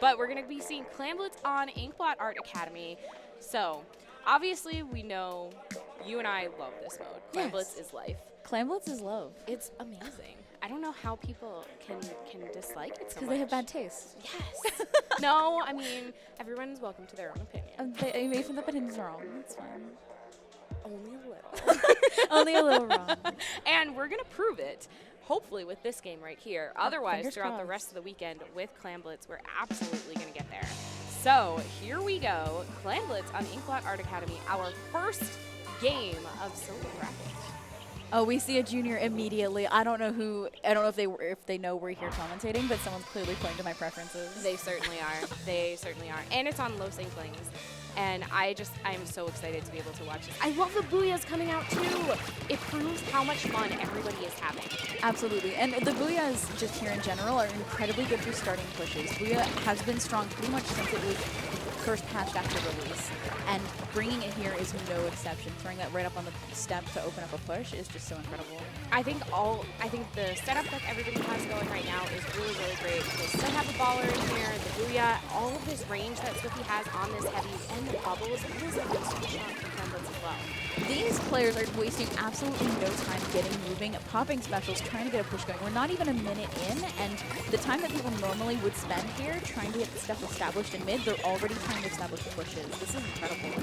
But we're going to be seeing Clam Blitz on Inkblot Art Academy. So, obviously, we know you and I love this mode. Clam Blitz is life. Clam Blitz is love. It's amazing. I don't know how people can dislike it so much. Because they have bad taste. Yes. No, I mean, everyone's welcome to their own opinion. Even the opinions are wrong. It's fine. Only a little. Only a little wrong. And we're going to prove it, hopefully, with this game right here. Otherwise, throughout crossed. the rest of the weekend with Clam Blitz, we're absolutely going to get there. So here we go. Clam Blitz on Inkblot Art Academy, our first game of Silver Bracket. Oh, we see a junior immediately. I don't know if they know we're here commentating, but someone's clearly playing to my preferences. They certainly are. They certainly are. And it's on Los Inklings. And I'm so excited to be able to watch this. I love the Booyahs coming out too. It proves how much fun everybody is having. Absolutely. And the Booyahs just here in general are incredibly good for starting pushes. Booyah has been strong pretty much since it was first patched after release. And bringing it here is no exception. Throwing that right up on the step to open up a push is just so incredible. I think the setup that everybody has going right now is really, really great. They still have the baller in here, the Booyah, all of this range that Swiffy has on this heavy, and the bubbles. It is a good shot for Clam Blitz as well. These players are wasting absolutely no time getting moving, popping specials, trying to get a push going. We're not even a minute in, and the time that people normally would spend here trying to get the stuff established in mid, they're already trying to establish pushes. This is incredible.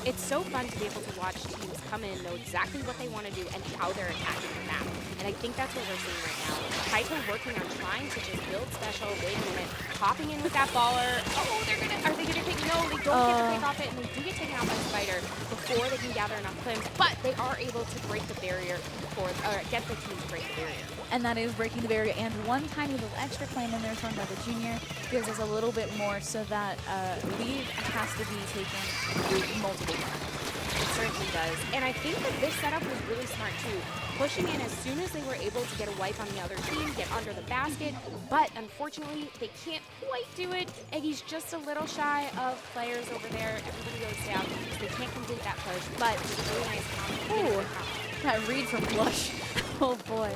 It's so fun to be able to watch teams come in, know exactly what they want to do, and how they're attacking the map. And I think that's what we're seeing right now. Taito working on trying to just build special, wait a minute, popping in with that baller. Oh, are they gonna take, no, they don't get to take off it, and they do get taken out by the spider before they can gather enough claims, but they are able to break the barrier or get the team to break the barrier. And that is breaking the barrier, and one tiny little extra claim in there thrown by the junior gives us a little bit more so that lead has to be taken multiple times. It certainly does. And I think that this setup was really smart too. Pushing in as soon as they were able to get a wipe on the other team, get under the basket, but unfortunately they can't quite do it. Eggy's just a little shy of players over there. Everybody goes down. They can't complete that push, but it's a really nice counter. Ooh, that read from Blush. Oh boy.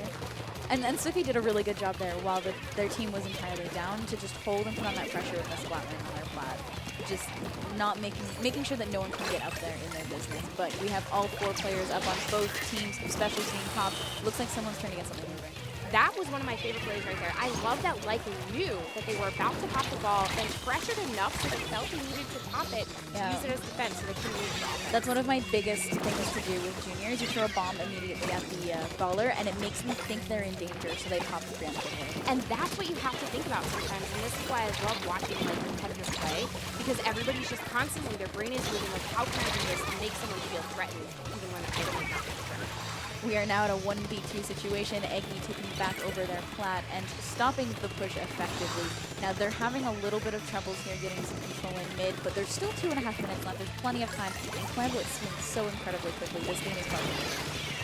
And Swiffy did a really good job there while their team was entirely down to just hold and put on that pressure with the splat lane on their flat. Just not making sure that no one can get up there in their business. But we have all 4 players up on both teams, especially seeing Pop. Looks like someone's trying to get something moving. That was one of my favorite plays right there. I love that Lycan knew that they were about to pop the ball, then pressured enough so they felt they needed to pop it to use it as defense so they couldn't use the ball. That's one of my biggest things to do with juniors. You throw a bomb immediately at the baller, and it makes them think they're in danger, so they pop the preemptively. And that's what you have to think about sometimes, and this is why I love watching like competitive play, because everybody's just constantly, their brain is moving like, how can I do this to make someone feel threatened, even when I don't want to feel threatened. We are now at a 1v2 situation. Eggy taking back over their flat and stopping the push effectively. Now they're having a little bit of troubles here getting some control in mid, but there's still 2.5 minutes left. There's plenty of time, and Clam Blitz swings so incredibly quickly. This game is fun.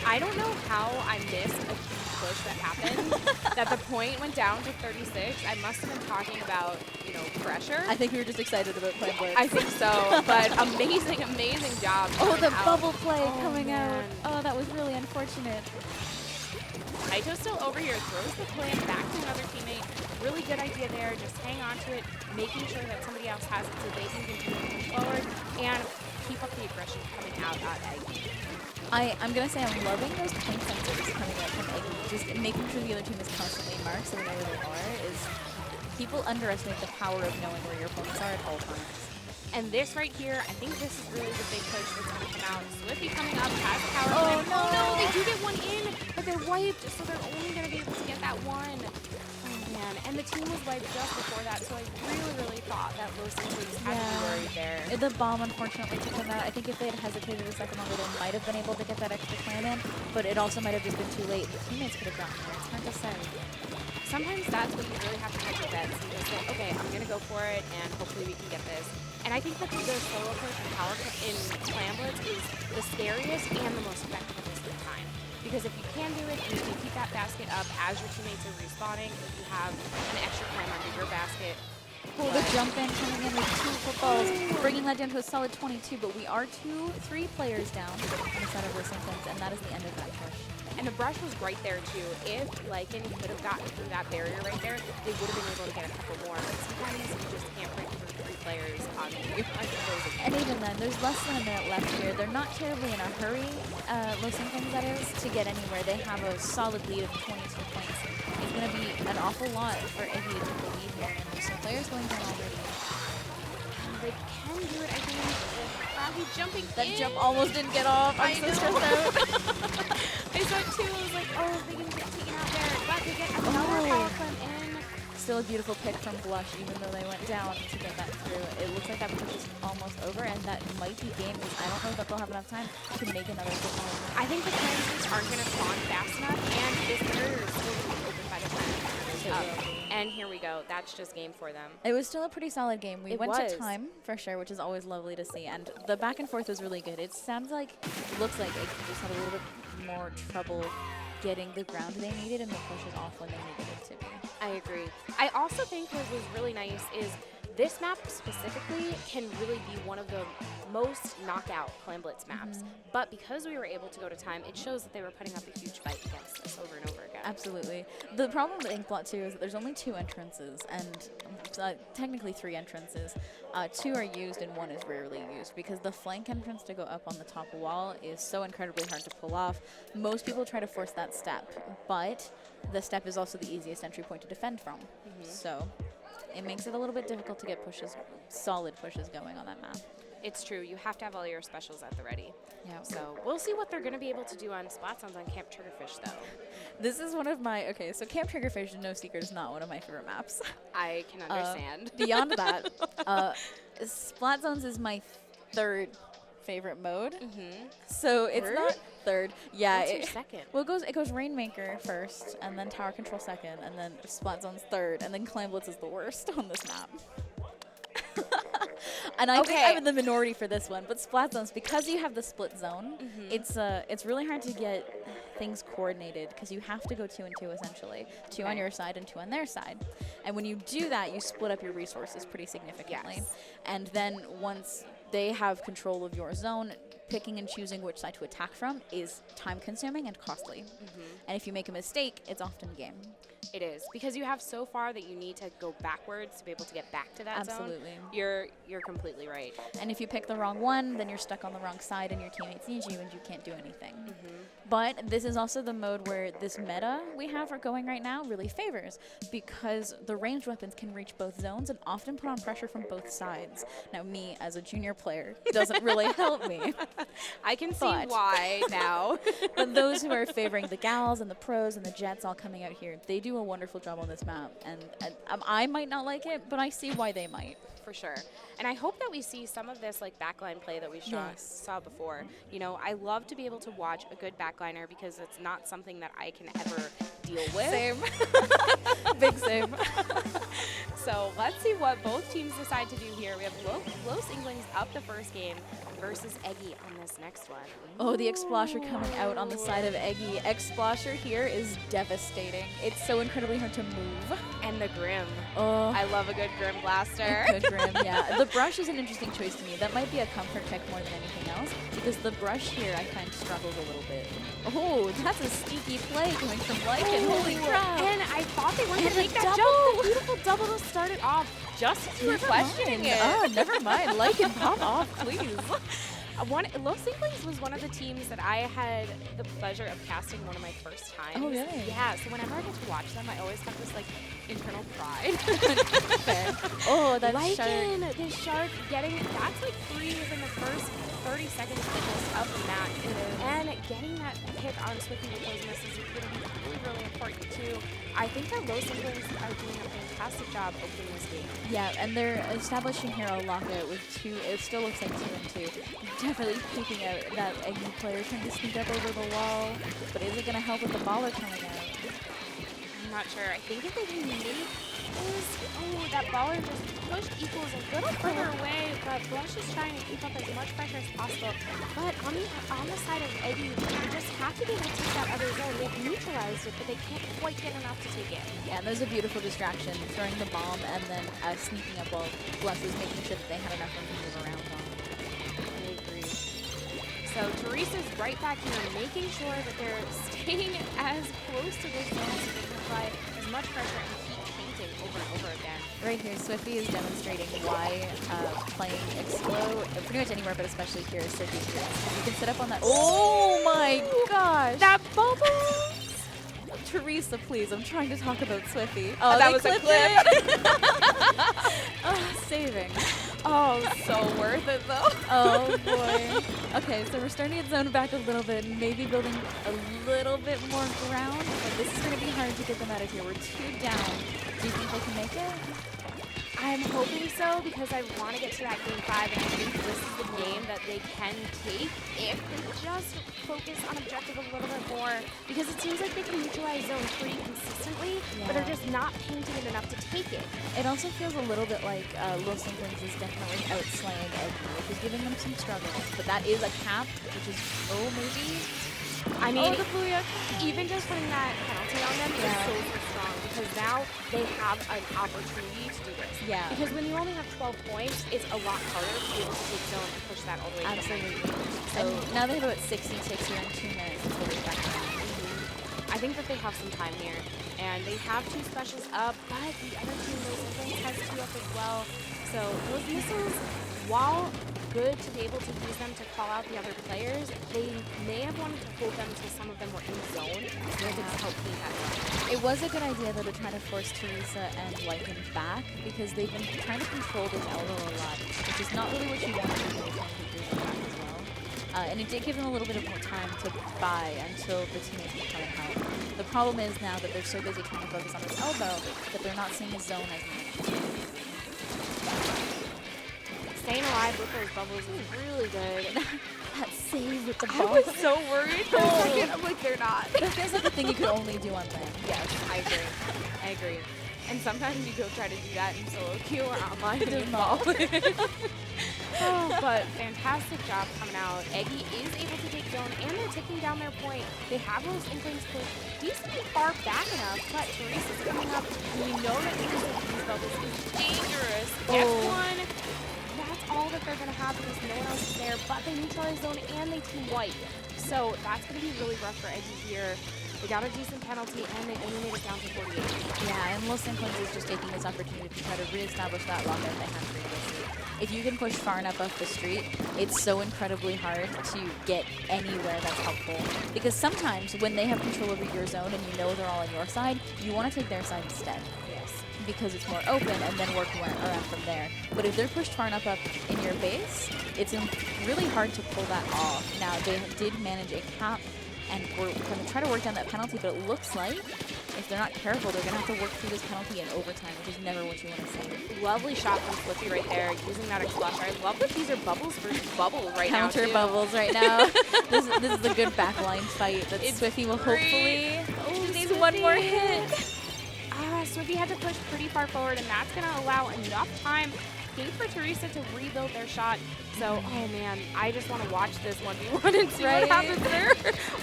I don't know how I missed a huge push that happened, that the point went down to 36. I must have been talking about, pressure. I think we were just excited about Clam Blitz. I think so, but amazing, amazing job. Oh, the bubble play coming man. out. Oh, that was really unfortunate. Taito's still over here, throws the plan back to another teammate. Really good idea there, just hang on to it, making sure that somebody else has it so they can continue to push forward and keep up the aggression coming out at Eggy. I'm going to say I'm loving those point sensors coming out from Eggy. Just making sure the other team is constantly marked so we know where they are is... People underestimate the power of knowing where your opponents are at all times. And this right here, I think this is really the big push that's going to come out. Swiffy coming up, has the power. Oh, no. Oh, no, they do get one in, but they're wiped, so they're only going to be able to get that one. Oh, man. And the team was wiped just before that, so I really, really thought that Los Inklings had to be worried there. The bomb, unfortunately, took them out. I think if they had hesitated a second longer, they might have been able to get that extra clan in, but it also might have just been too late. The teammates could have gotten there. It's hard to say. Sometimes that's what you really have to hedge your bets and just say, okay, I'm going to go for it, and hopefully we can get this. And I think that the solo push and power in Clam Blitz is the scariest and the most effective at the time. Because if you can do it, and you can keep that basket up as your teammates are respawning, if you have an extra clam under your basket. Oh, the jump in coming in with 2 footballs, bringing that down to a solid 22, but we are 3 players down on the side of Los Inklings, and that is the end of that push. And the brush was right there too. If Lycan could have gotten through that barrier right there, they would have been able to get a couple more. But sometimes you just And even then, there's less than a minute left here. They're not terribly in a hurry, Los Inklings that is, to get anywhere. They have a solid lead of 22 points. It's going to be an awful lot for Eggy to take the lead here. And there's some players going down already. They can do it, I think. He's jumping That in. jump almost didn't get off. I'm so stressed out. I saw it too. I was like, oh, they can get taken out there. But they get another power climb in. Still a beautiful pick from Blush, even though they went down to get that through. It looks like that push is almost over, and that might be game. I don't know that they'll have enough time to make another football. I think the Clamblitz aren't going to spawn fast enough, and this mirror is still going to be open by the time it turns up. And here we go. That's just game for them. It was still a pretty solid game. We It went was. to time, for sure, which is always lovely to see. And the back and forth was really good. It sounds like, looks like it just had a little bit more trouble getting the ground they needed and the pushes off when they needed it to be. I agree. I also think what was really nice is this map specifically can really be one of the most knockout Clam Blitz maps. But because we were able to go to time, it shows that they were putting up a huge fight against us over and over again. Absolutely. The problem with Inkblot too is that there's only 2 entrances, and technically 3 entrances. 2 are used and 1 is rarely used because the flank entrance to go up on the top wall is so incredibly hard to pull off. Most people try to force that step, but the step is also the easiest entry point to defend from. So it makes it a little bit difficult to get pushes, solid pushes going on that map. It's true. You have to have all your specials at the ready. Yeah. So we'll see what they're going to be able to do on Splat Zones on Camp Triggerfish, though. This is one of my, okay, so Camp Triggerfish, no secret, is not one of my favorite maps. I can understand. Beyond that, Splat Zones is my 3rd favorite mode. So it's Third? not 3rd. Yeah. What's your second? Well, it goes Rainmaker first, and then Tower Control second, and then Splat Zones 3rd, and then Clam Blitz is the worst on this map. And I think I'm in the minority for this one, but Splat Zones, because you have the split zone, it's really hard to get things coordinated because you have to go 2 and 2 essentially, 2 on your side and 2 on their side. And when you do that, you split up your resources pretty significantly. And then once they have control of your zone, picking and choosing which side to attack from is time consuming and costly. And if you make a mistake, it's often game. It is, because you have so far that you need to go backwards to be able to get back to that zone. Absolutely. You're completely right. And if you pick the wrong one, then you're stuck on the wrong side and your teammates need you and you can't do anything. But this is also the mode where this meta we have going right now really favors, because the ranged weapons can reach both zones and often put on pressure from both sides. Now, me as a junior player doesn't really help me. I can see why now. But those who are favoring the gals and the pros and the jets all coming out here, they do a wonderful job on this map. And I might not like it, but I see why they might. For sure. And I hope that we see some of this like backline play that we saw before. You know, I love to be able to watch a good backliner because it's not something that I can ever deal with. Same. Big same. So let's see what both teams decide to do here. We have Los Inklings up the first game versus Eggy on this next one. Oh, the X-Splasher coming out on the side of Eggy. X-Splasher here is devastating. It's so incredibly hard to move. And the Grim. Oh, I love a good Grim blaster. Good Grim, yeah. The brush is an interesting choice to me. That might be a comfort pick more than anything else, because the brush here I find struggles a little bit. Oh, that's a sneaky play coming from Lycan. Holy crap. And I thought they weren't going to make that double. jump. The beautiful double to start it off. Just as you were questioning it. Oh, never mind. Lycan, pop off, please. Los Inklings was one of the teams that I had the pleasure of casting one of my first times. Oh, really? Yeah, so whenever I get to watch them, I always have this, like, internal pride. Fair. Oh, that Lycan, shark. this shark getting, that's like 3 within the first 30 seconds of the match. And getting that hit on Swiftly with those misses is going to be really, really important, too. I think that Los Inklings are doing a fantastic job opening this game. Yeah, and they're establishing here a lockout with 2. It still looks like 2 and 2. Definitely peeking out that Eggy player trying to sneak up over the wall. But is it going to help with the baller coming out? I'm not sure. I think if they can make this, oh, that baller just pushed equals a little further away, but Blush is trying to keep up as much pressure as possible. But on the side of Eggy, they just have to be able to take that other zone. They've neutralized it, but they can't quite get enough to take it. Yeah, and there's a beautiful distraction, throwing the bomb and then sneaking up while Blush was making sure that they had enough room to move around on. I agree. So Teresa's right back here, making sure that they're staying as close to this zone so they can apply as much pressure and keep painting over and over again. Right here, Swifty is demonstrating why playing Explo, pretty much anywhere, but especially here, is so dangerous. You can sit up on that. Oh my gosh! That bubble! Teresa, please, I'm trying to talk about Swifty. Oh, that was a clip. Oh, saving. Oh, so worth it though. Oh boy. Okay, so we're starting to get zoned back a little bit, maybe building a little bit more ground, but this is going to be hard to get them out of here. We're 2 down. Do you think they can make it? I'm hoping so because I want to get to that game 5, and I think this is the game that they can take if they just focus on objective a little bit more, because it seems like they can neutralize zone pretty consistently, but they're just not painting it enough to take it. It also feels a little bit like Los Inklings is definitely outslaying Eggy, which is giving them some struggles, but that is a cap, which is, oh, maybe? I mean, the booyah. even just putting that penalty on them is so strong, because now they have an opportunity to do this. Yeah. Because when you only have 12 points, it's a lot harder to be able to take zone and push that all the way to the end. Absolutely. So now they have about 60 ticks here in 2 minutes until they're back down. I think that they have some time here, and they have 2 specials up, but the other team, Los Inklings, has 2 up as well. So those missiles, while good to be able to use them to call out the other players, they may have wanted to hold them until some of them were in zone, so they could help paint that zone. It was a good idea, though, to try to force Teresa and Lycan back, because they've been trying to control this elbow a lot, which is not really what you want to do when you're trying to do back as well. And it did give them a little bit of more time to buy until the teammates can come and help. The problem is now that they're so busy trying to focus on this elbow that they're not seeing his zone as much. Staying alive with those bubbles is really good. That save with the I ball. was so worried for a second. I'm like, they're not. That feels like a thing you could only do on land. Yes, I agree. I agree. And sometimes you go try to do that in solo queue or online and you fall. Oh, but fantastic job coming out. Eggy is able to take zone, and they're taking down their point. They have those Inklings pushed decently far back enough, but Teresa's coming up, and we know that using these bubbles is dangerous. Gets one. That's all that they're going to have because no one else is there, but they neutralize zone and they team white. So that's going to be really rough for Eggy here. They got a decent penalty, and they only made it down to 48. Yeah, and Los Inklings is just taking this opportunity to try to reestablish that lockout they had previously. If you can push far enough up the street, it's so incredibly hard to get anywhere that's helpful. Because sometimes when they have control over your zone and you know they're all on your side, you want to take their side instead. Because it's more open and then work around from there. But if they're pushed far enough up in your base, it's really hard to pull that off. Now, they did manage a cap, and we're going to try to work down that penalty, but it looks like if they're not careful, they're going to have to work through this penalty in overtime, which is never what you want to see. Lovely shot from Flippy right there, using that explosion. I love that these are bubbles versus bubbles right now, Counter bubbles right now. This is a good backline fight that Swifty will hopefully... Oh, needs one more hit. Swifty had to push pretty far forward, and that's going to allow enough time, I think, for Teresa to rebuild their shot. So, oh man, I just want to watch this 1v1 and see what happens there.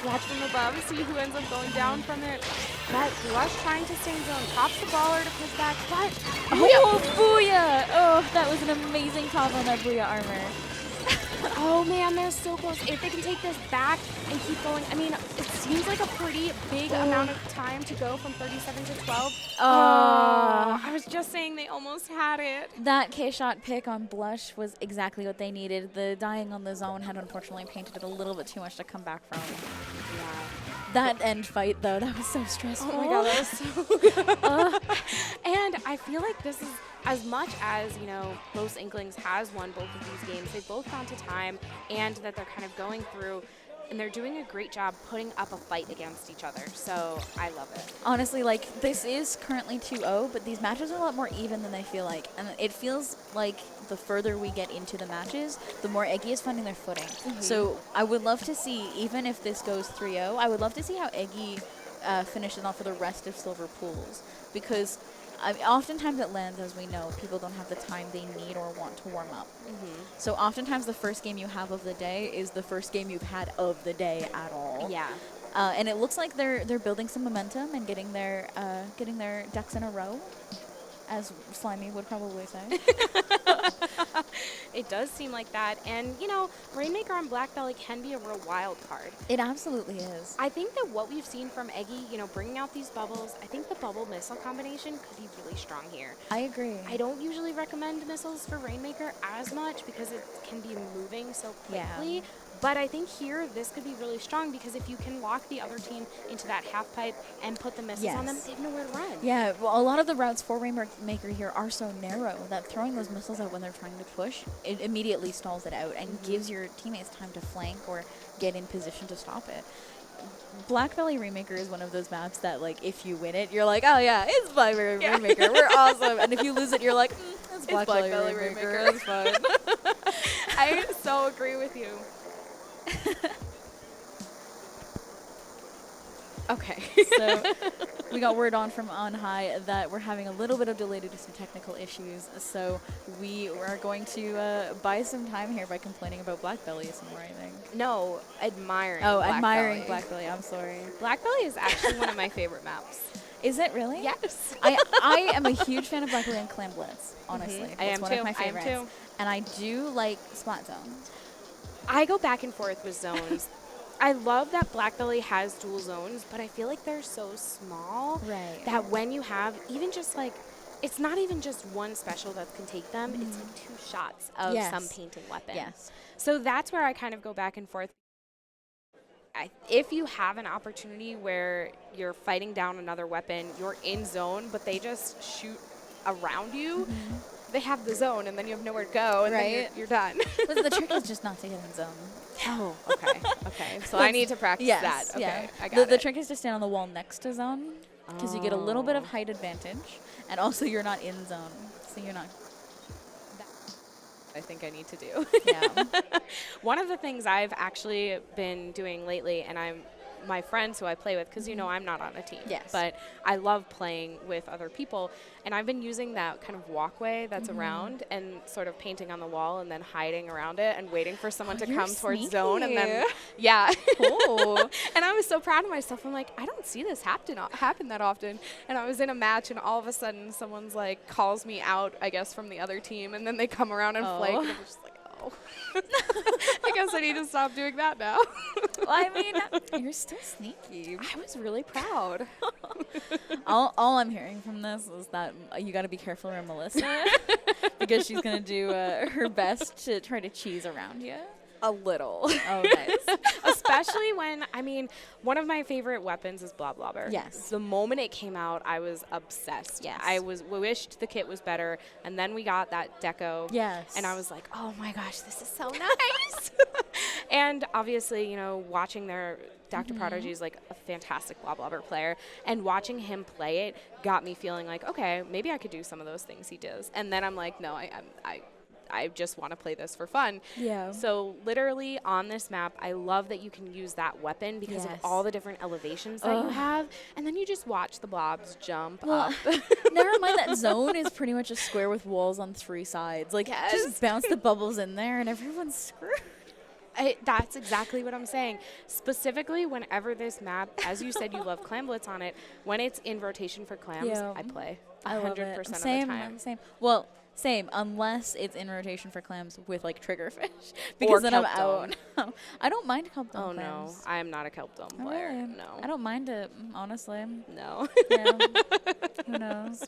Watch from above, see who ends up going down from it. But Blush trying to stay in zone, pops the baller to push back, but... Oh, booyah! Oh, that was an amazing top on that booyah armor. Oh man, they're so close. If they can take this back and keep going, I mean, it seems like a pretty big amount of time to go from 37 to 12. Oh, I was just saying they almost had it. That K-shot pick on Blush was exactly what they needed. The dying on the zone had unfortunately painted it a little bit too much to come back from. Yeah. That end fight, though, that was so stressful. Oh my god, that was so good. And I feel like this is, as much as, you know, Los Inklings has won both of these games, they've both gone to time, and that they're kind of going through, and they're doing a great job putting up a fight against each other. So I love it. Honestly, like, this is currently 2-0, but these matches are a lot more even than they feel like. And it feels like the further we get into the matches, the more Eggy is finding their footing. So I would love to see, even if this goes 3-0, I would love to see how Eggy finishes off for the rest of Silver Pools. Because I mean, oftentimes at LANs, as we know, people don't have the time they need or want to warm up. So oftentimes the first game you have of the day is the first game you've had of the day at all. Yeah. And it looks like they're building some momentum and getting their ducks in a row, as Slimy would probably say. It does seem like that. And, you know, Rainmaker on Black Belly can be a real wild card. It absolutely is. I think that what we've seen from Eggy, you know, bringing out these bubbles, I think the bubble missile combination could be really strong here. I agree. I don't usually recommend missiles for Rainmaker as much because it can be moving so quickly. Yeah. But I think here, this could be really strong because if you can lock the other team into that half pipe and put the missiles on them, they have nowhere to run. Yeah, well, a lot of the routes for Rainmaker here are so narrow that throwing those missiles out when they're trying to push, it immediately stalls it out and gives your teammates time to flank or get in position to stop it. Black Belly Rainmaker is one of those maps that, like, if you win it, you're like, oh yeah, it's Black Belly Rainmaker, we're awesome. And if you lose it, you're like, it's Black Belly Rainmaker, that's fine. I so agree with you. Okay. So we got word from on high that we're having a little bit of delay due to some technical issues. So we are going to buy some time here by complaining about Black Belly some more, I think. No, admiring. Oh, Black admiring Belly. Black Belly. I'm sorry. Black Belly is actually one of my favorite maps. Is it really? Yes. I am a huge fan of Black Belly and Clam Blitz, honestly. I am one too. of my favorites. I am too. And I do like Splat Zones. I go back and forth with zones. I love that Black Belly has dual zones, but I feel like they're so small that when you have even just like, it's not even just one special that can take them, it's like 2 shots of some painting weapon. Yes. So that's where I kind of go back and forth. If you have an opportunity where you're fighting down another weapon, you're in zone, but they just shoot around you, they have the zone, and then you have nowhere to go, and then you're done. But the trick is just not to get in zone. Oh, okay. Okay. So I need to practice that. Okay. Yeah. I got the trick is to stand on the wall next to zone because you get a little bit of height advantage, and also you're not in zone, so you're not. I think I need to do. Yeah. One of the things I've actually been doing lately, and my friends who I play with, because you know I'm not on a team, but I love playing with other people, and I've been using that kind of walkway that's around and sort of painting on the wall and then hiding around it and waiting for someone to come towards zone, and then Cool. And I was so proud of myself. I'm like, I don't see this happen that often. And I was in a match, and all of a sudden someone's like calls me out, I guess, from the other team, and then they come around and flank, and I'm just like, oh. I guess I need to stop doing that now. Well, I mean, you're still sneaky. I was really proud. all I'm hearing from this is that you got to be careful around Melissa because she's going to do her best to try to cheese around you. A little. Oh, nice. Especially when, I mean, one of my favorite weapons is Blob Blobber. Yes. The moment it came out, I was obsessed. Yes. I wished the kit was better, and then we got that deco. Yes. And I was like, oh my gosh, this is so nice. And obviously, you know, watching their Dr. Prodigy is like a fantastic Blob Blobber player, and watching him play it got me feeling like, okay, maybe I could do some of those things he does. And then I'm like, no, I just want to play this for fun. Yeah. So literally on this map, I love that you can use that weapon because of all the different elevations that you have. And then you just watch the blobs jump up. Never mind that zone is pretty much a square with walls on 3 sides. Like, just bounce the bubbles in there and everyone's screwed. That's exactly what I'm saying. Specifically, whenever this map, as you said, you love Clam Blitz on it, when it's in rotation for clams, I play 100% of the time. Same. Well, same, unless it's in rotation for clams with like triggerfish, because then I'm out. I don't mind kelp dome clams. No, I am not a kelp dome player. Really? No, I don't mind it, honestly. No. Yeah. Who knows?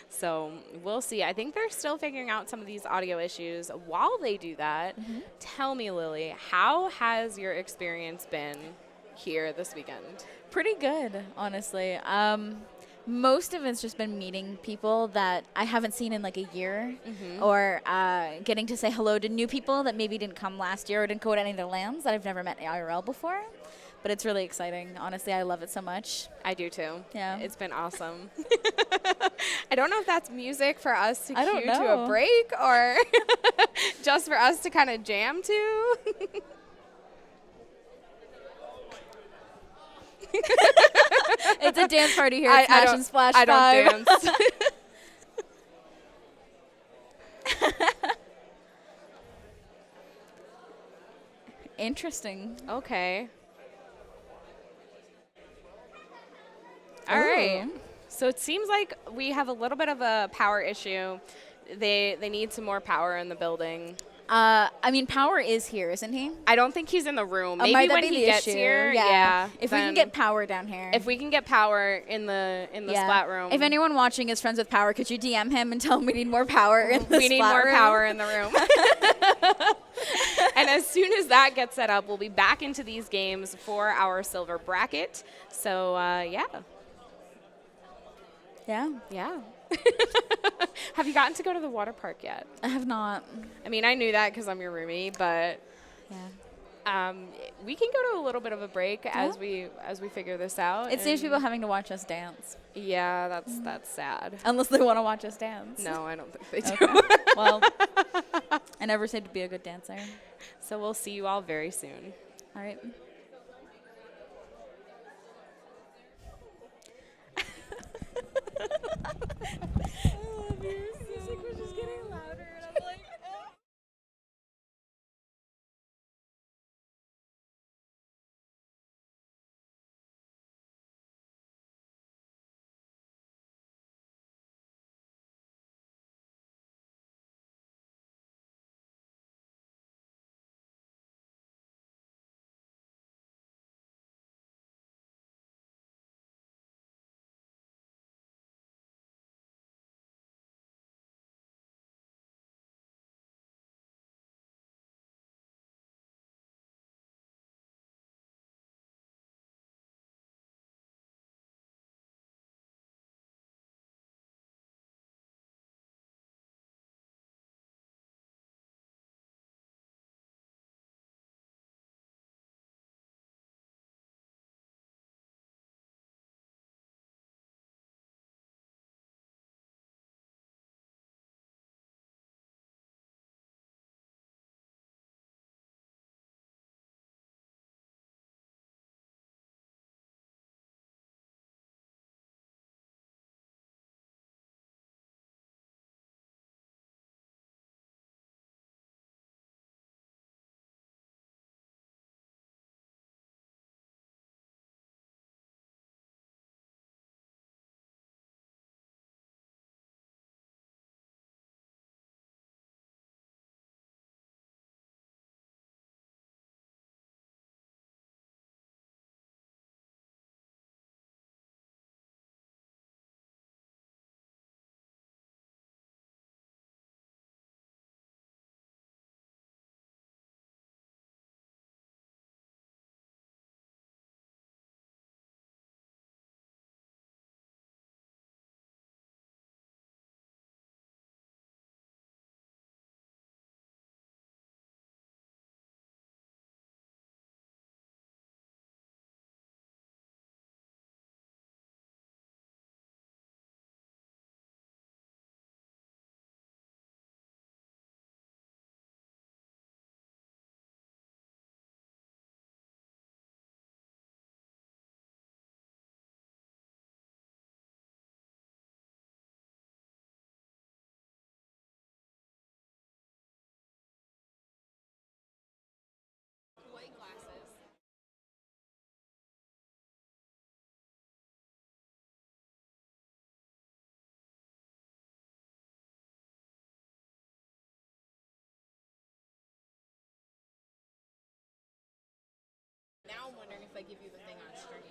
So we'll see. I think they're still figuring out some of these audio issues. While they do that, tell me, Lily, how has your experience been here this weekend? Pretty good, honestly. Most of it's just been meeting people that I haven't seen in like a year, or getting to say hello to new people that maybe didn't come last year or didn't go to any of the lands that I've never met IRL before. But it's really exciting. Honestly, I love it so much. I do too. Yeah. It's been awesome. I don't know if that's music for us to cue know. to a break or just for us to kind of jam to. It's a dance party here at Smash and Splash 5. I don't dance. Interesting. Okay. All right. So it seems like we have a little bit of a power issue. They need some more power in the building. I mean, Power is here, isn't he? I don't think he's in the room. Maybe might that when be he the gets issue? here, Yeah. If we can then- get Power down here. If we can get Power in the Splat room. If anyone watching is friends with Power, could you DM him and tell him we need more Power in the we need Splat more room? Power in the room. And as soon as that gets set up, we'll be back into these games for our silver bracket. So, yeah. Yeah. Yeah. Have you gotten to go to the water park yet? I have not. I mean, I knew that because I'm your roomie, but Yeah. we can go to a little bit of a break as we figure this out. It saves people having to watch us dance. Yeah, that's sad. Unless they want to watch us dance. No, I don't think they do. Okay. Well, I never said to be a good dancer. So we'll see you all very soon. All right. Music was just getting louder, and I'm like, Now I'm wondering if I give you the thing on stream.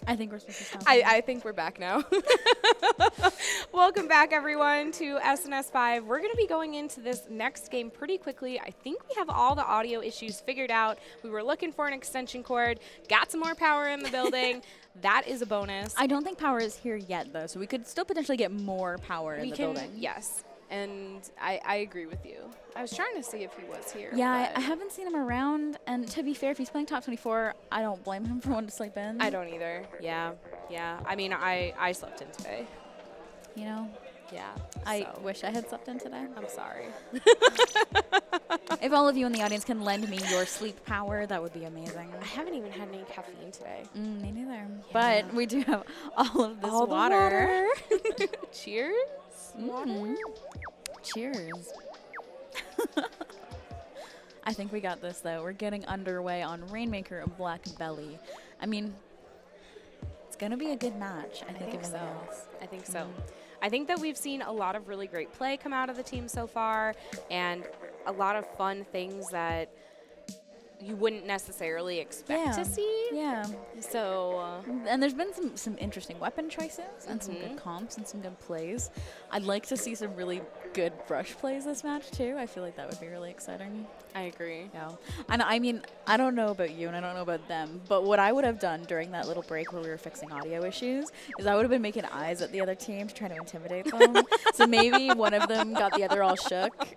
I think we're supposed to stop. I think we're back now. Welcome back, everyone, to SNS5. We're going to be going into this next game pretty quickly. I think we have all the audio issues figured out. We were looking for an extension cord, got some more power in the building. That is a bonus. I don't think power is here yet, though, so we could still potentially get more power in the building. Yes, and I agree with you. I was trying to see if he was here. Yeah, I haven't seen him around, and to be fair, if he's playing top 24, I don't blame him for wanting to sleep in. I don't either. Yeah. I mean, I slept in today. You know? Yeah. I wish I had slept in today. I'm sorry. If all of you in the audience can lend me your sleep power, that would be amazing. I haven't even had any caffeine today. Me neither. Yeah. But we do have all of this all water. The water. Cheers. Cheers. I think we got this, though. We're getting underway on Rainmaker and Black Belly. I mean, it's going to be a good match, I think so. I think so. I think that we've seen a lot of really great play come out of the team so far, and a lot of fun things that you wouldn't necessarily expect to see. Yeah. So, and there's been some interesting weapon choices and some good comps and some good plays. I'd like to see some really good brush plays this match too. I feel like that would be really exciting. I agree. Yeah. And I mean, I don't know about you and I don't know about them, but what I would have done during that little break where we were fixing audio issues is I would have been making eyes at the other team to try to intimidate them. So maybe one of them got the other all shook.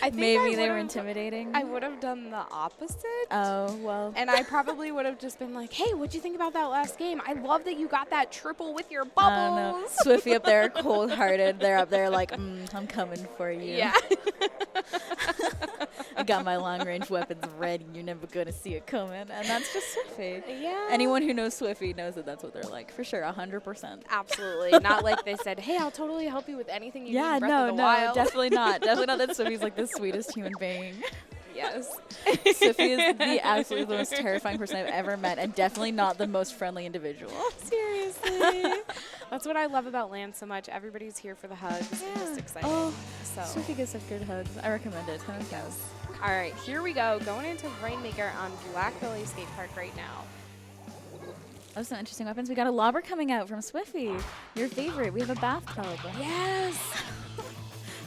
I think maybe they were intimidating. I would have done the opposite. Oh, well. And I probably would have just been like, hey, what'd you think about that last game? I love that you got that triple with your bubbles. No. Swiffy up there, cold-hearted. They're up there like, I'm coming for you. Yeah. I got my long-range weapons ready. You're never going to see it coming. And that's just Swiffy. Yeah. Anyone who knows Swiffy knows that that's what they're like, for sure, 100%. Absolutely. Not like they said, hey, I'll totally help you with anything you need in Breath of the Wild. Definitely not. Definitely not that Swiffy's like the sweetest human being. Yes. Swiffy is absolutely the most terrifying person I've ever met, and definitely not the most friendly individual. Seriously. That's what I love about LAN so much. Everybody's here for the hugs. I'm just excited. Oh, so Swiffy gives some good hugs. I recommend it. 10 cows. All right, here we go. Going into Rainmaker on Black Belly Skate Park right now. Oh, some interesting weapons. We got a lobber coming out from Swiffy. Your favorite. We have a bathtub. Yes.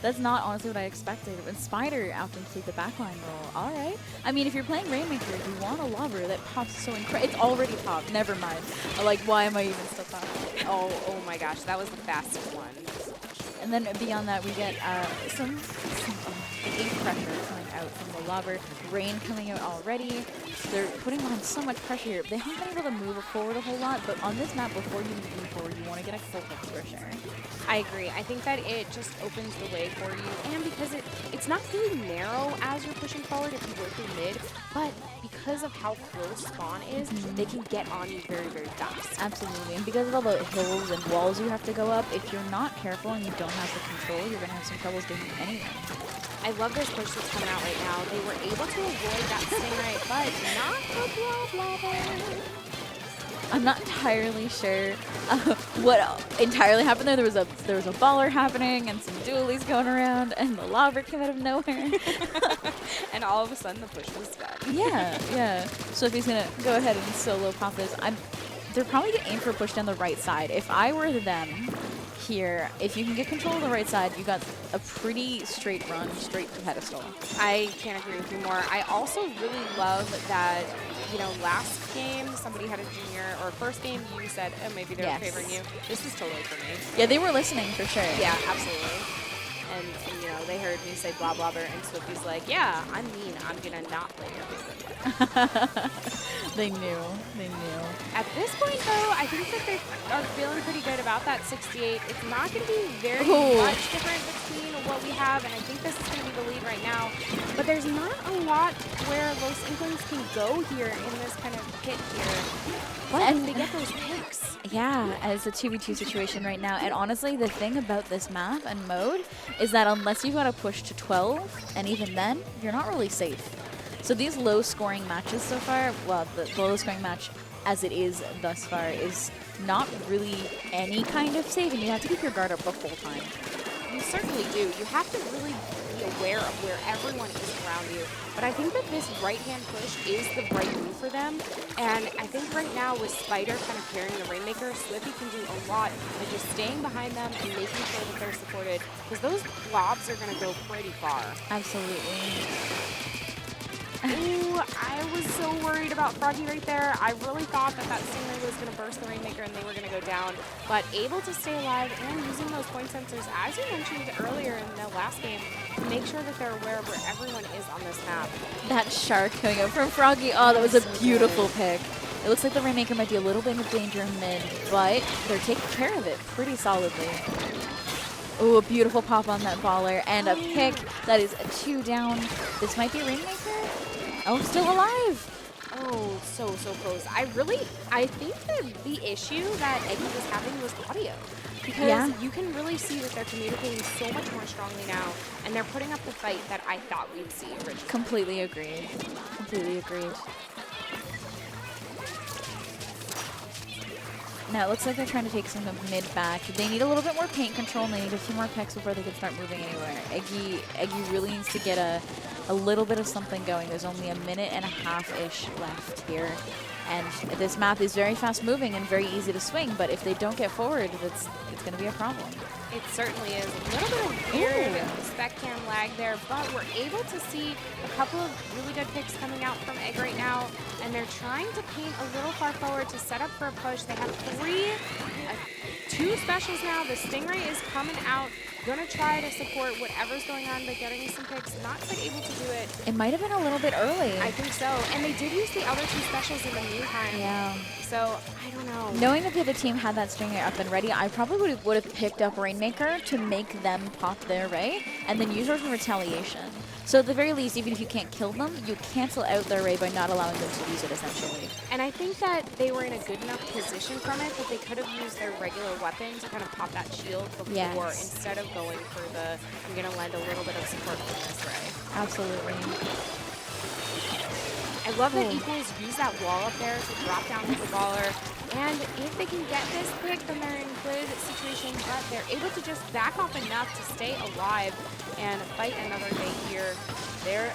That's not honestly what I expected. And Spider opting to take the backline role. All right. I mean, if you're playing Rainmaker, you want a lobber that pops so incredible. It's already popped. Never mind. Like, why am I even still popping? Oh my gosh, that was the fastest one. And then beyond that, we get some big pressure coming out from the lobber. Rain coming out already. They're putting on so much pressure here. They haven't been able to move forward a whole lot, but on this map, before you move forward, you want to get a full hook for sure. I agree. I think that it just opens the way for you, and because it's not really narrow as you're pushing forward if you go through mid, but because of how close spawn is, they can get on you very, very fast. Absolutely, and because of all the hills and walls you have to go up, if you're not careful and you don't have the control, you're going to have some troubles getting anywhere. I love this push that's coming out right now. They were able to avoid that stingray, but not the blobber. I'm not entirely sure what entirely happened there. There was a baller happening and some dualies going around, and the lobber came out of nowhere. And all of a sudden, the push was done. Yeah. So if he's gonna go ahead and solo pop this, they're probably gonna aim for a push down the right side. If I were them here, if you can get control of the right side, you got a pretty straight run, straight to pedestal. I can't agree with you more. I also really love that, last game somebody had a junior, or first game you said, oh, maybe they were favoring you. This is totally for me. Yeah, they were listening for sure. Yeah, absolutely. And they heard me say blah blah, and Swiffy's like, yeah, I'm mean. I'm gonna not play your favorite. They knew. At this point, though, I think that they are feeling pretty good about that 68. It's not going to be very much different between what we have, and I think this is going to be the lead right now. But there's not a lot where Los Inklings can go here in this kind of pit here. But they get those picks. Yeah, it's a 2v2 situation right now. And honestly, the thing about this map and mode is that unless you've got to push to 12, and even then, you're not really safe. So these low-scoring matches so far, well, the low-scoring match as it is thus far is not really any kind of save, and you have to keep your guard up the whole time. You certainly do. You have to really be aware of where everyone is around you. But I think that this right-hand push is the right move for them. And I think right now with Spider kind of carrying the Rainmaker, Slippy can do a lot by just staying behind them and making sure that they're supported. Because those blobs are going to go pretty far. Absolutely. Ooh, I was so worried about Froggy right there. I really thought that that Stingray was going to burst the Rainmaker and they were going to go down. But able to stay alive and using those point sensors, as you mentioned earlier in the last game, to make sure that they're aware of where everyone is on this map. That shark coming up from Froggy. Oh, that was a beautiful pick. It looks like the Rainmaker might be a little bit of danger in mid, but they're taking care of it pretty solidly. Ooh, a beautiful pop on that baller and a pick. That is a 2 down. This might be Rainmaker. Oh, still alive. Oh, so close. I think that the issue that Eggy was having was audio. Because you can really see that they're communicating so much more strongly now, and they're putting up the fight that I thought we'd see originally. Completely agreed. Completely agreed. Now, it looks like they're trying to take some of mid back. They need a little bit more paint control, and they need a few more picks before they can start moving anywhere. Eggy really needs to get a little bit of something going. There's only a minute and a half-ish left here. And this map is very fast-moving and very easy to swing, but if they don't get forward, it's going to be a problem. It certainly is. A little bit of weird spec cam lag there, but we're able to see a couple of really good picks coming out from Egg right now, and they're trying to paint a little far forward to set up for a push. They have two specials now. The Stingray is coming out. Gonna try to support whatever's going on by getting some picks. Not quite able to do it. It might have been a little bit early. I think so. And they did use the other 2 specials in the meantime. Yeah. So, I don't know. Knowing that the other team had that Stingray up and ready, I probably would have picked up Rainmaker to make them pop their Ray and then use her for retaliation. So at the very least, even if you can't kill them, you cancel out their Ray by not allowing them to use it, essentially. And I think that they were in a good enough position from it that they could have used their regular weapon to kind of pop that shield before instead of going for the, I'm going to lend a little bit of support from this Ray. Absolutely. I love that Equals use that wall up there to drop down with the baller. And if they can get this pick, then they're in good situation, but they're able to just back off enough to stay alive and fight another day here. They're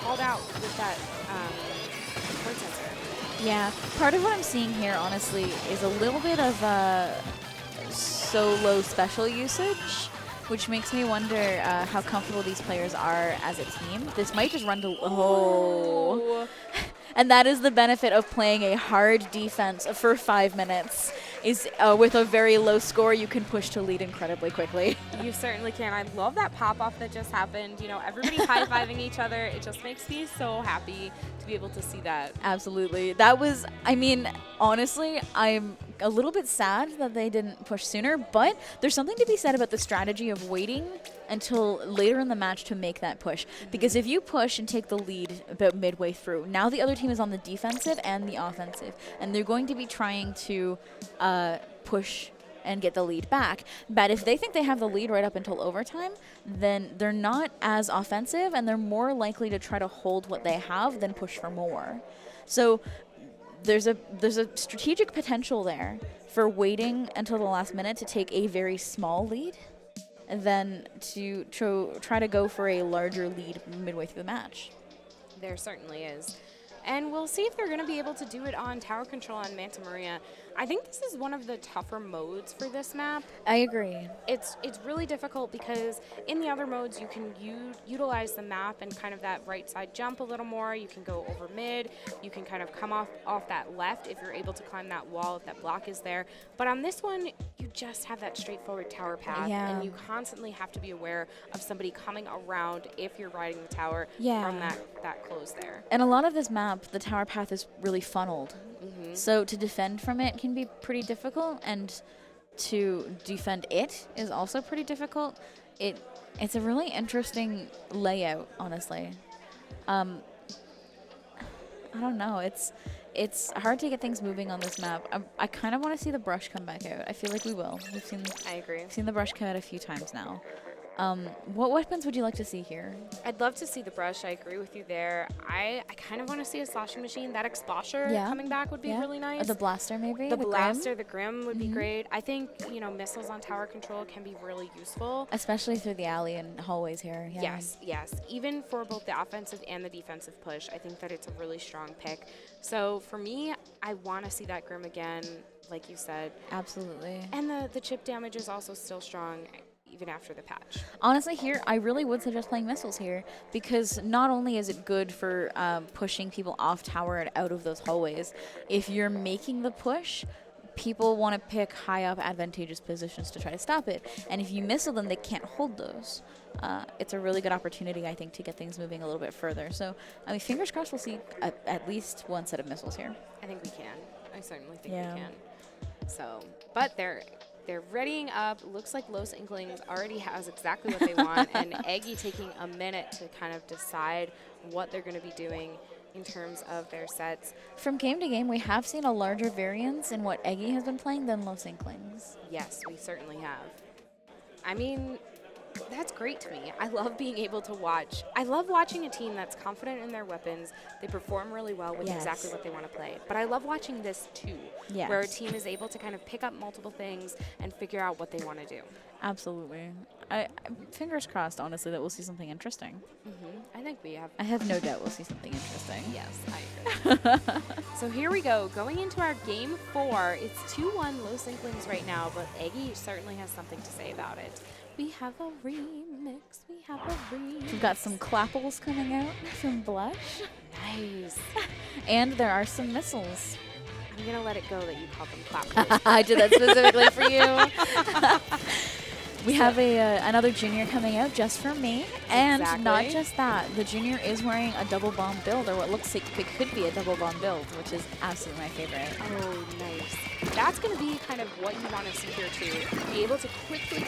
called out with that point sensor. Yeah, part of what I'm seeing here, honestly, is a little bit of solo special usage, which makes me wonder how comfortable these players are as a team. This might just run to... Oh. And that is the benefit of playing a hard defense for 5 minutes, is with a very low score, you can push to lead incredibly quickly. You certainly can. I love that pop-off that just happened. You know, everybody high-fiving each other. It just makes me so happy to be able to see that. Absolutely. That was, I mean, honestly, I'm a little bit sad that they didn't push sooner, but there's something to be said about the strategy of waiting until later in the match to make that push. Because if you push and take the lead about midway through, now the other team is on the defensive and the offensive, and they're going to be trying to push and get the lead back. But if they think they have the lead right up until overtime, then they're not as offensive and they're more likely to try to hold what they have than push for more. So there's a strategic potential there for waiting until the last minute to take a very small lead and then to try to go for a larger lead midway through the match. There certainly is. And we'll see if they're going to be able to do it on tower control on Manta Maria. I think this is one of the tougher modes for this map. I agree. It's really difficult because in the other modes you can utilize the map and kind of that right side jump a little more. You can go over mid. You can kind of come off that left if you're able to climb that wall if that block is there. But on this one, you just have that straightforward tower path. Yeah. And you constantly have to be aware of somebody coming around if you're riding the tower from that close there. And a lot of this map, the tower path is really funneled. So to defend from it can be pretty difficult, and to defend it is also pretty difficult. It's a really interesting layout, honestly. I don't know. It's hard to get things moving on this map. I kind of want to see the brush come back out. I feel like we will. I agree. We've seen the brush come out a few times now. What weapons would you like to see here? I'd love to see the brush. I agree with you there. I kind of want to see a sloshing machine. That explosher coming back would be really nice. The blaster, maybe? The blaster, the Grim would be great. I think, you know, missiles on tower control can be really useful. Especially through the alley and hallways here. Yeah. Yes, yes. Even for both the offensive and the defensive push, I think that it's a really strong pick. So for me, I want to see that Grim again, like you said. Absolutely. And the chip damage is also still strong, even after the patch. Honestly, here, I really would suggest playing missiles here, because not only is it good for pushing people off tower and out of those hallways, if you're making the push, people want to pick high up advantageous positions to try to stop it. And if you missile them, they can't hold those. It's a really good opportunity, I think, to get things moving a little bit further. So, I mean, fingers crossed we'll see at least one set of missiles here. I think we can. I certainly think we can. So, but they're readying up. Looks like Los Inklings already has exactly what they want, and Eggy taking a minute to kind of decide what they're going to be doing in terms of their sets. From game to game, we have seen a larger variance in what Eggy has been playing than Los Inklings. Yes, we certainly have. I mean, that's great to me. I love being able to watch. I love watching a team that's confident in their weapons. They perform really well with exactly what they want to play. But I love watching this too, where a team is able to kind of pick up multiple things and figure out what they want to do. Absolutely. Fingers crossed, honestly, that we'll see something interesting. I think we have. I have no doubt we'll see something interesting. Yes, I agree. So here we go. Going into our game 4, it's 2-1 Los Inklings right now, but Eggy certainly has something to say about it. We have a remix. We have a remix. We've got some clapples coming out from Blush. Nice. And there are some missiles. I'm going to let it go that you call them clappers. I did that specifically for you. We have another junior coming out just for me. And not just that, the junior is wearing a double bomb build, or what looks like it could be a double bomb build, which is absolutely my favorite. Oh, nice. That's going to be kind of what you want to see here, too. Be able to quickly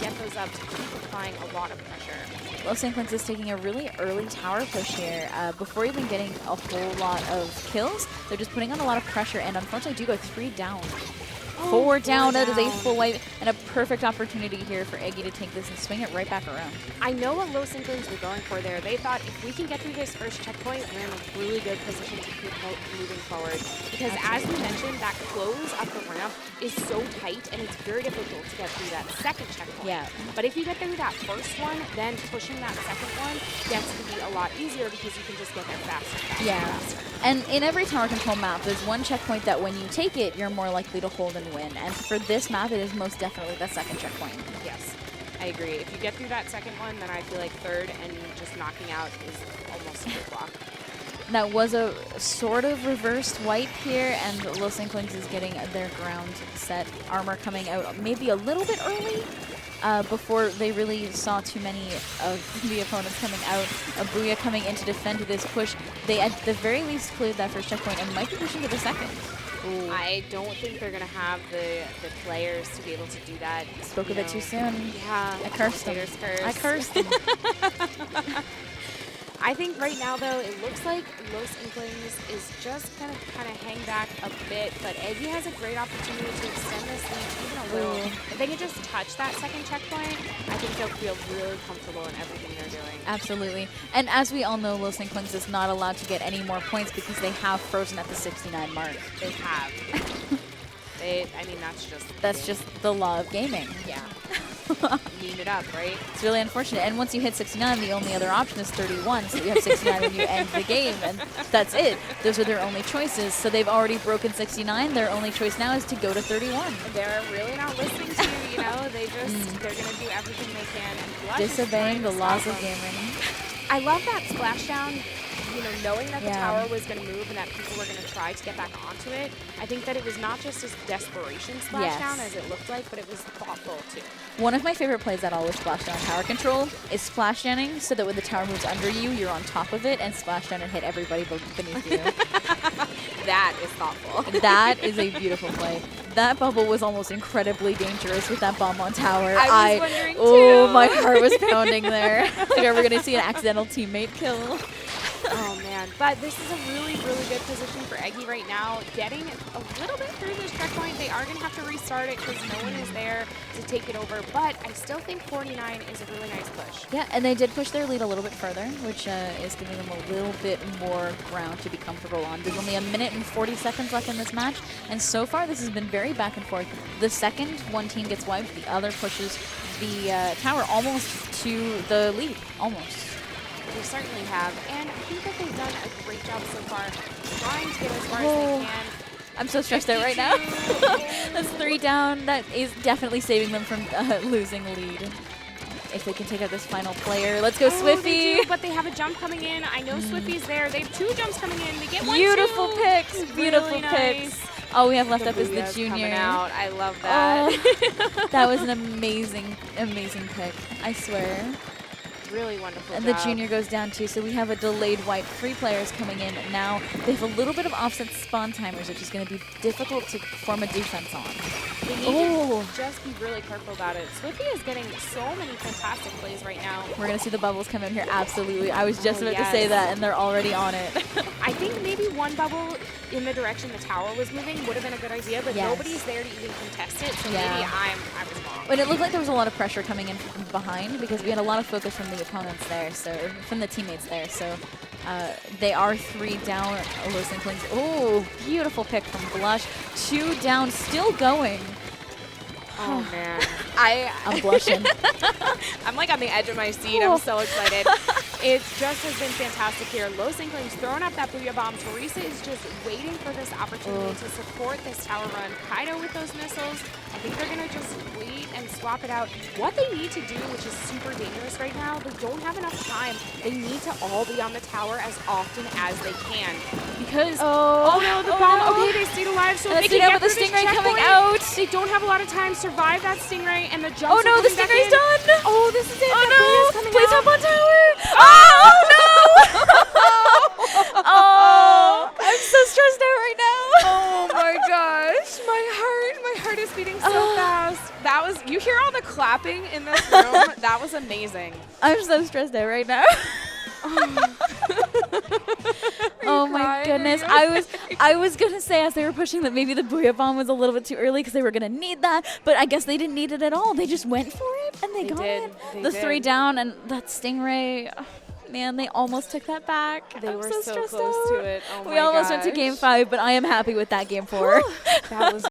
get those up to keep applying a lot of pressure. Los Inklings is taking a really early tower push here. Before even getting a whole lot of kills, they're just putting on a lot of pressure, and unfortunately do go 3 down. 4 down, that is a full wipe, and a perfect opportunity here for Eggy to take this and swing it right back around. I know what Los Inklings were going for there. They thought if we can get through this first checkpoint, we're in a really good position to keep moving forward. Because as we mentioned, that close up the ramp is so tight, and it's very difficult to get through that second checkpoint. Yeah. But if you get through that first one, then pushing that second one gets to be a lot easier because you can just get there faster. And in every tower control map, there's one checkpoint that when you take it, you're more likely to hold and win. And for this map, it is most definitely the second checkpoint. Yes, I agree. If you get through that second one, then I feel like third and just knocking out is almost a good block. That was a sort of reversed wipe here, and Los Inklings is getting their ground set. Armor coming out maybe a little bit early. Before they really saw too many of the opponents coming out. Booyah coming in to defend this push. They at the very least cleared that first checkpoint and might be pushing to the second. Ooh. I don't think they're going to have the players to be able to do that. Spoke of it too soon. Yeah. I cursed them. I cursed them. I think right now, though, it looks like Los Inklings is just going to kind of hang back a bit, but Eggy has a great opportunity to extend this lead even a little. If they can just touch that second checkpoint, I think they'll feel really comfortable in everything they're doing. Absolutely. And as we all know, Los Inklings is not allowed to get any more points because they have frozen at the 69 mark. They have. I mean, that's just the law of gaming. Yeah. Meme it up, right? It's really unfortunate. And once you hit 69, the only other option is 31. So you have 69 when you end the game, and that's it. Those are their only choices. So they've already broken 69. Their only choice now is to go to 31. They're really not listening to you, you know? They're going to do everything they can. And disobeying the laws of gaming. I love that splashdown. You know, knowing that the tower was going to move and that people were going to try to get back onto it, I think that it was not just as desperation splashdown as it looked like, but it was thoughtful too. One of my favorite plays that always splashdown tower control is splashdowning, so that when the tower moves under you, you're on top of it and splashdown and hit everybody beneath you. That is thoughtful. That is a beautiful play. That bubble was almost incredibly dangerous with that bomb on tower. I was wondering too. Oh, my heart was pounding there. Like, are we going to see an accidental teammate kill? Oh, man. But this is a really, really good position for Eggy right now. Getting a little bit through this checkpoint. They are going to have to restart it because no one is there to take it over. But I still think 49 is a really nice push. Yeah, and they did push their lead a little bit further, which is giving them a little bit more ground to be comfortable on. There's only 1 minute and 40 seconds left in this match, and so far this has been very back and forth. The second one team gets wiped, the other pushes the tower almost to the lead, almost. They certainly have, and I think that they've done a great job so far trying to get as far as they can. I'm so stressed out right now. That's 3 down. That is definitely saving them from losing lead. If they can take out this final player. Let's go, Swiffy. They do, but they have a jump coming in. I know Swiffy's there. They have 2 jumps coming in. They get 1, beautiful 2. picks. Beautiful really picks. nice. All we have left The up is the Booyah's junior. coming out. I love that. Oh, that was an amazing, amazing pick. I swear. Really wonderful And job. the junior goes down too, so we have a delayed wipe. 3 players coming in now. They have a little bit of offset spawn timers, which is going to be difficult to form a defense on. They need to just be really careful about it. Swiffy is getting so many fantastic plays right now. We're going to see the bubbles come in here, absolutely. I was just about to yes. say that, and they're already on it. I think maybe one bubble in the direction the tower was moving would have been a good idea, but Yes. nobody's there to even contest it, so Yeah. maybe I was wrong. But it looked like there was a lot of pressure coming in from behind because we had a lot of focus from the opponents there, so from the teammates there. So they are 3 down. Los Inklings. Oh, beautiful pick from Blush. 2 down, still going. Oh man, I'm blushing. I'm like on the edge of my seat. I'm so excited. It just has been fantastic here. Los Inklings throwing up that Booyah Bomb. Teresa is just waiting for this opportunity to support this tower run. Kaido with those missiles. I think they're going to just wait and swap it out. What they need to do, which is super dangerous right now, they don't have enough time. They need to all be on the tower as often as they can. Because, oh no, the bomb, okay, they stayed alive, so they can get with the through this Stingray coming checkpoint. out. They don't have a lot of time. Survive that Stingray, and the jumps Oh no, are the coming back Stingray's in. done! Oh, this is it. Oh That Booyah's no! coming Please out. hop on tower! Oh no! Oh, I'm so stressed out right now. Oh my gosh, my heart is beating so fast. That was, you hear all the clapping in this room? That was amazing. I'm so stressed out right now. Oh my crying? goodness. Are you I was gonna say as they were pushing that maybe the Booyah Bomb was a little bit too early because they were gonna need that, but I guess they didn't need it at all. They just went for it and they got did. it. They The did. 3 down and that Stingray. Oh, man, they almost took that back. They I'm were so so stressed close out. to it. Oh my We almost went to gosh. game 5, but I am happy with that game 4. That was